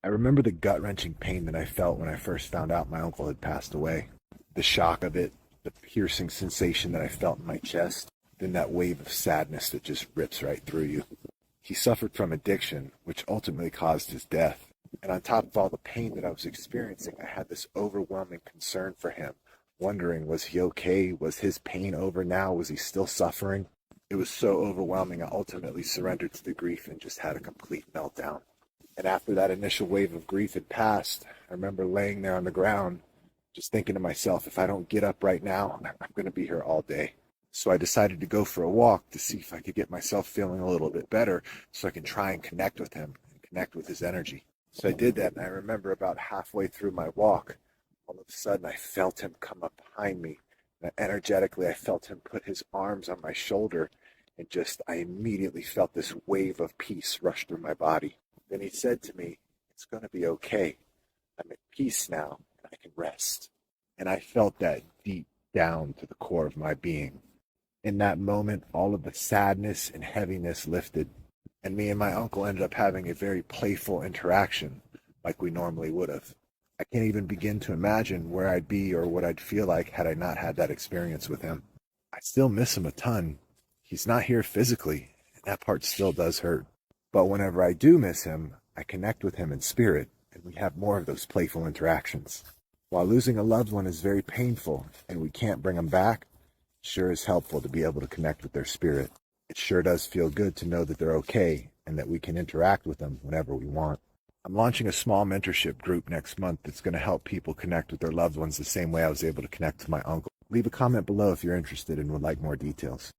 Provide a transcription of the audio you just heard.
I remember the gut-wrenching pain that I felt when I first found out my uncle had passed away. The shock of it, the piercing sensation that I felt in my chest, then that wave of sadness that just rips right through you. He suffered from addiction, which ultimately caused his death. And on top of all the pain that I was experiencing, I had this overwhelming concern for him, wondering, was he okay? Was his pain over now? Was he still suffering? It was so overwhelming, I ultimately surrendered to the grief and just had a complete meltdown. And after that initial wave of grief had passed, I remember laying there on the ground, just thinking to myself, if I don't get up right now, I'm going to be here all day. So I decided to go for a walk to see if I could get myself feeling a little bit better so I can try and connect with him and connect with his energy. So I did that, and I remember about halfway through my walk, all of a sudden I felt him come up behind me. And energetically, I felt him put his arms on my shoulder, and I immediately felt this wave of peace rush through my body. Then he said to me, "It's going to be okay. I'm at peace now, and I can rest." And I felt that deep down to the core of my being. In that moment, all of the sadness and heaviness lifted, and me and my uncle ended up having a very playful interaction like we normally would have. I can't even begin to imagine where I'd be or what I'd feel like had I not had that experience with him. I still miss him a ton. He's not here physically, and that part still does hurt. But whenever I do miss him, I connect with him in spirit, and we have more of those playful interactions. While losing a loved one is very painful, and we can't bring them back, it sure is helpful to be able to connect with their spirit. It sure does feel good to know that they're okay, and that we can interact with them whenever we want. I'm launching a small mentorship group next month that's going to help people connect with their loved ones the same way I was able to connect to my uncle. Leave a comment below if you're interested and would like more details.